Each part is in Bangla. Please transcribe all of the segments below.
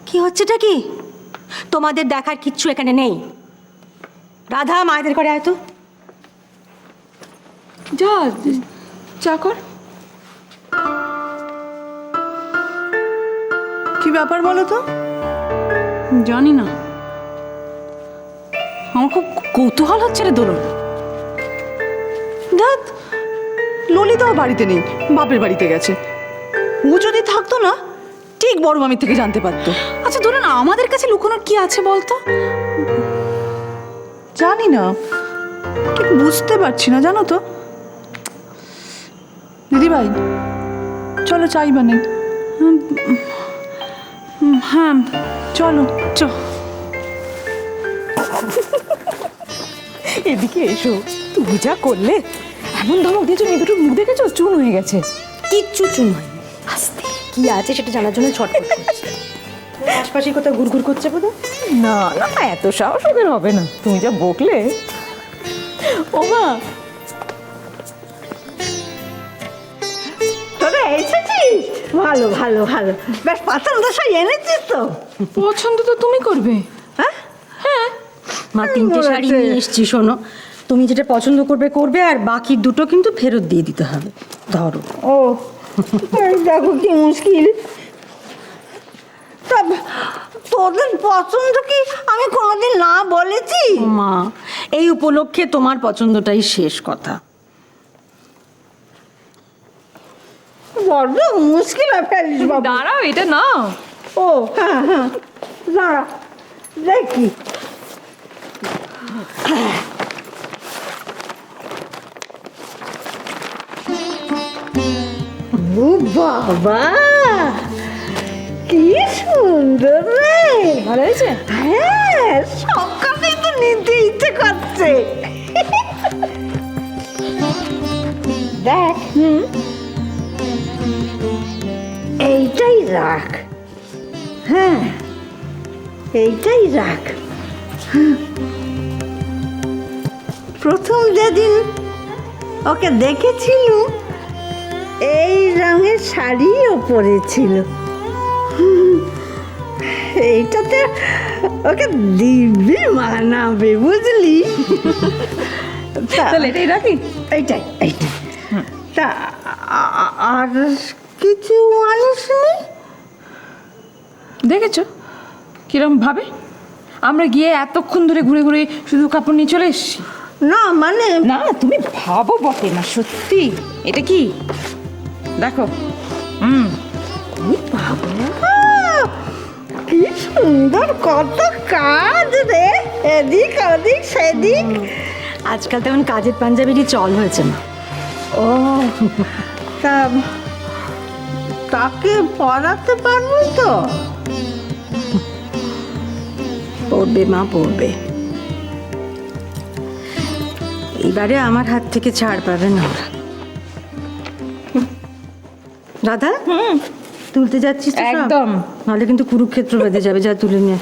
কি হচ্ছেটা কি? তোমাদের দেখার কিচ্ছু এখানে নেই। রাধা, মায়েদের করে আয় তো। যা চা কর। কি ব্যাপার বলো তো? জানি না, আমার খুব কৌতূহল হচ্ছে রে দোলন। ধ্যাৎ, ললিতাও বাড়িতে নেই, বাপের বাড়িতে গেছে। ও যদি থাকতো না, ঠিক বড় মামির থেকে জানতে পারতো। আচ্ছা দোলন, আমাদের কাছে লুকোনোর কি আছে বলতো? জানি না, ঠিক বুঝতে পারছি না, জানো তো। দিদিভাই, চলো চাই বানাই। হ্যাঁ চলো। চ। এদিকে এসো। তুমি যা করলে, এমন ধমক দিয়েছো, মেয়ে দুটোর মুখ দেখেছো, চুন হয়ে গেছে। কিচ্ছু চুন হয়নি। আস্তে কি আছে সেটা জানার জন্য ছটফট করছে। আশপাশে কোথাও ঘুরঘুর করছে বোধ। না না, এত সাহস ওদের হবে না। তুমি যা বকলে। ও মা, তোরা এসেছিস? ভালো ভালো ভালো, বেশ পছন্দ সব এনেছিস তো? পছন্দ তো তুমি করবে। হ্যাঁ, মা 3টে শাড়ি নিয়ে এসছি, শোনো। তুমি যেটা পছন্দ করবে করবে, আর বাকি 2টো কিন্তু ফেরত দিয়ে দিতে হবে। ধরো। ও এই দেখো কি মুশকিল। তা তোদের পছন্দ কি আমি কোনোদিন না বলেছি? মা, এই উপলক্ষে তোমার পছন্দটাই শেষ কথা। বড্ড মুশকিলে ফেলিস বাবা। দাঁড়াও, এটা নাও। ও হ্যাঁ হ্যাঁ, দাঁড়া দেখি। ও বাবা, কি সুন্দর রে! ভালো হয়েছে? হ্যাঁ, সকালে তো নিতে ইচ্ছে করছে। দেখ, এইটাই রাখ। হ্যাঁ, এইটাই রাখ। প্রথম যেদিন ওকে দেখেছিল, এই রঙের শাড়িও পরেছিল। এইটাতে ওকে দিব্যি মানাবে, বুঝলি? তাহলে এটাই রাখি। এইটাই এইটাই। তা আর কিছু আনিসনি? দেখেছো কিরম ভাবে আমরা গিয়ে এতক্ষণ ধরে ঘুরে ঘুরে শুধু কাপড় নিয়ে চলে এসেছি। না মানে, না, তুমি ভাবো বটে না, সত্যি। এটা কি দেখো। কি সুন্দর, কত কাজ রে, এদিক ওদিক সেদিক। আজকাল তেমন কাজের পাঞ্জাবিরই চল হয়েছে না। ও তা তাকে পড়াতে পারবো তো? পড়বে মা, পড়বে। এইবারে আমার হাত থেকে ছাড় পাবে না ওরা। রাধা, তুলতে যাচ্ছিস তো সব? একদম। নাহলে কিন্তু কুরুক্ষেত্র বেঁধে যাবে। যা তুলে নিয়ে।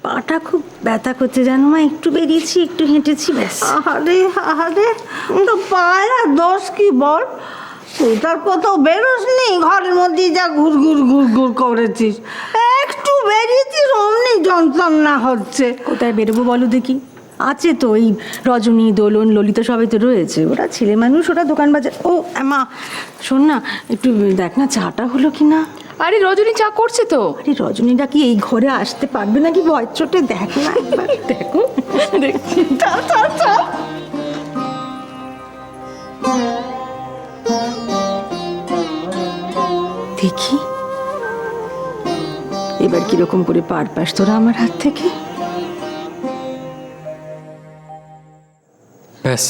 পাটা খুব ব্যথা করছে জানো মা, একটু বেরিয়েছি, একটু হেঁটেছি, ব্যাস। আরে আরে, তো পায়ে আর দোষ কি বল? তুই তার কোথাও বেরোসনি, ঘরের মধ্যেই যা ঘুর ঘুর ঘুর ঘুর করেছিস। একটু বেরিয়েছিস অমনি যন্ত্রণা হচ্ছে। কোথায় বেরোবো বলো দেখি? আছে তো এই রজনী, দোলন, ললিতা সবাই তো রয়েছে। ওরা ছেলে মানুষ, ওরা দোকান বাজার। ও মা শোন না, একটু দেখ না চাটা হলো কি না। আরে রজনী চা করছে তো। আরে রজনীটা কি এই ঘরে আসতে পারবে নাকি ভয় চোটে? দেখ না একবার। দেখো, দেখছি। চল চল চল। দেখি এবার কিরকম করে পার পাস তোরা আমার হাত থেকে। ব্যাস,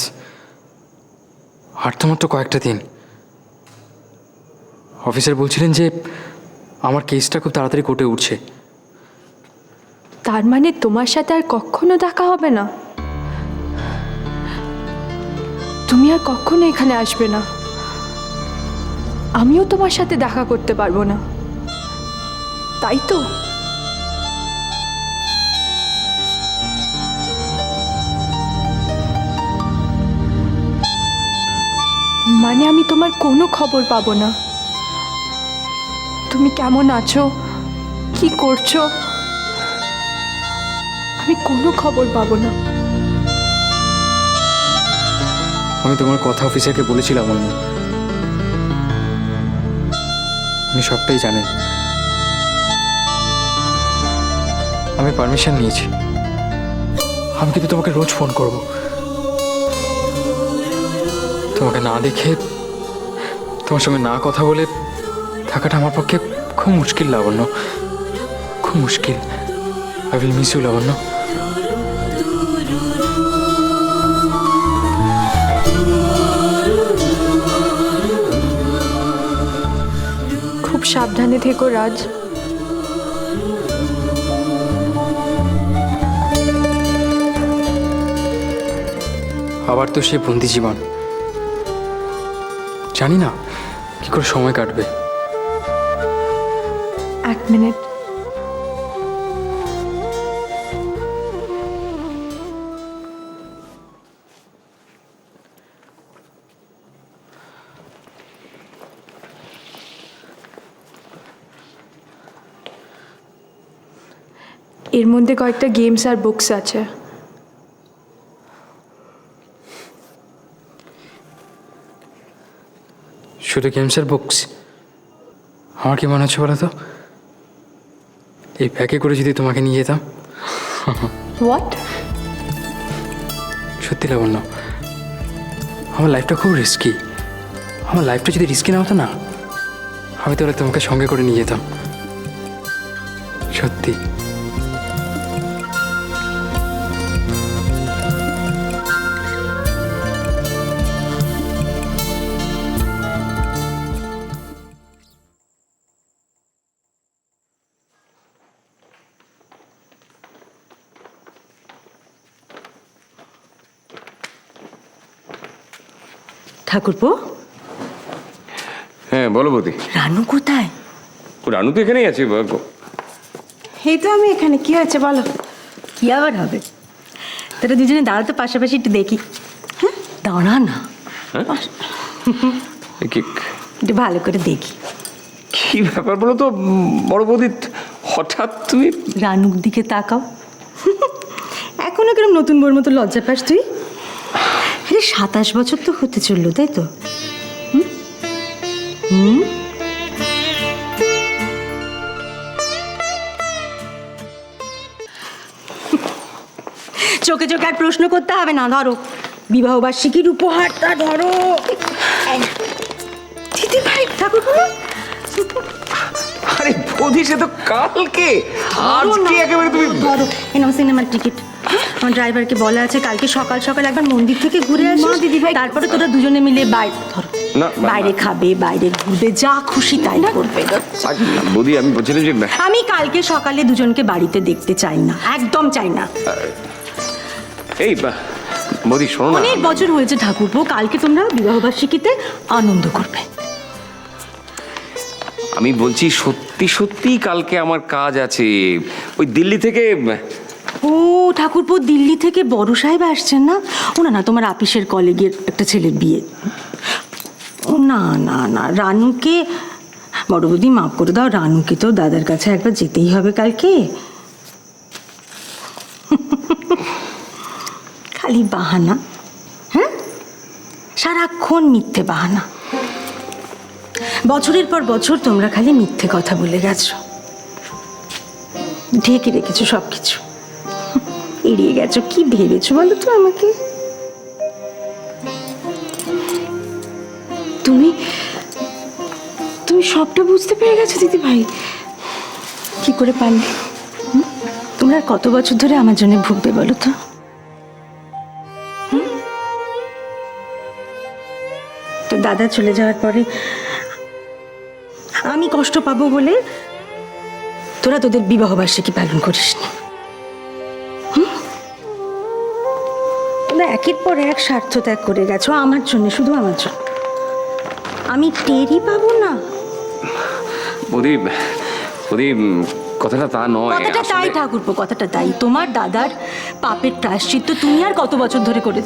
আর তো মাত্র কয়েকটা দিন। অফিসার বলছিলেন যে আমার কেসটা খুব তাড়াতাড়ি কোর্টে উঠছে। তার মানে তোমার সাথে আর কখনো দেখা হবে না? তুমি আর কখনো এখানে আসবে না, আমিও তোমার সাথে দেখা করতে পারবো না, তাই তো? মানে আমি তোমার কোনো খবর পাবো না। তুমি কেমন আছো, কি করছো? আমি কোনো খবর পাবো না। আমি তোমার কথা অফিসারকে বলেছিলাম অন্য, উনি সবটাই জানেন। আমি পারমিশন নিয়েছি, আমি কিন্তু তোমাকে রোজ ফোন করব। তোমাকে না দেখে, তোমার সঙ্গে না কথা বলে থাকাটা আমার পক্ষে খুব মুশকিল লাবণ্য, খুব মুশকিল। আই উইল মিস ইউ লাবণ্য। খুব সাবধানে থেকো রাজ। আবার তো সে বন্দি জীবন, জানি না কি করে সময় কাটবে। এক মিনিট। এর মধ্যে কয়েকটা গেমস আর বুকস আছে। শুধু গেমসের বুকস? আমার কি মনে হচ্ছে বলো তো, এই ব্যাগে করে যদি তোমাকে নিয়ে যেতাম। হোয়াট? সত্যি লাবণ্য, আমার লাইফটা খুব রিস্কি। আমার লাইফটা যদি রিস্কি না হতো না, আমি তাহলে তোমাকে সঙ্গে করে নিয়ে যেতাম, সত্যি। ঠাকুরপো, হ্যাঁ বলো বৌদি। রানু কোথায়? ও রানু তো এখানেই আছে। এই তো আমি এখানে। কি হয়েছে বলো? কি আবার হবে? তোরা দুজনে দাঁড়াতে পাশাপাশি একটু দেখি। হ্যাঁ দাঁড়া না, একটু ভালো করে দেখি। কি ব্যাপার বলো তো বড় বৌদি, হঠাৎ তুমি? রানুর দিকে তাকাও। এখনো কিরম নতুন বউর মতো লজ্জা পাস তুই? আরে 27 বছর তো হতে চললো, তাই তো? চোখে চোখে আর প্রশ্ন করতে হবে না। ধরো বিবাহ বার্ষিকীর উপহারটা ধরো। দিদি ভাই, ঠাকুর। আরে বৌদি, সে তো কালকে, আজকে একেবারে তুমি। ধরো এই নাও সিনেমার টিকিট। আমার ড্রাইভারকে বলা আছে কালকে সকাল সকাল একবার মন্দির থেকে ঘুরে আসিস দিদি ভাই, তারপরে তোরা দুজনে মিলে ধরো বাইরে খাবে, বাইরে ঘুরবে, যা খুশি তাই করবে। বৌদি আমি বলছিলাম যে আমি কালকে সকালে দুজনকে বাড়িতে দেখতে চাই না, একদম চাই না। এই বৌদি শোনো না, অনেক বছর হয়েছে ঠাকুরপো, কালকে তোমরা বিবাহবার্ষিকীতে আনন্দ করবে। আমি বলছি সত্যি সত্যি কালকে আমার কাজ আছে, ওই দিল্লি থেকে। ও ঠাকুরপো, দিল্লি থেকে বড় সাহেব আসছেন না? না তোমার আপিসের কলিগের একটা ছেলের বিয়ে। ও না না না, রানুকে বড় বৌদি মাফ করে দাও, রানুকে তো দাদার কাছে একবার যেতেই হবে কালকে। খালি বাহানা, হ্যাঁ সারাক্ষণ মিথ্যে বাহানা। বছরের পর বছর তোমরা খালি মিথ্যে কথা বলে গেছো, ঢেকে রেখেছো সব কিছু, এড়িয়ে গেছো। কি ভেবেছো বলো তো আমাকে? তুমি তুমি সবটা বুঝতে পেরে গেছো দিদি ভাই? কি করে পারলে? তোমরা কত বছর ধরে আমার জন্য ভুগবে বলো তো? তো দাদা চলে যাওয়ার পরে আমি কষ্ট পাবো বলে তোরা তোদের বিবাহবার্ষিকী পালন করিসনি। তোমরা একের পর এক স্বার্থ ত্যাগ করে গেছো আমার জন্য, শুধু আমার জন্য। আমি টেরই পাবো না। বৌদি বৌদি, কথাটা তা নয়। কথাটা তাই ঠাকুরপো, কথাটা তাই। তোমার দাদার পাপের প্রায়শ্চিত্ত তুমি আর কত বছর ধরে করে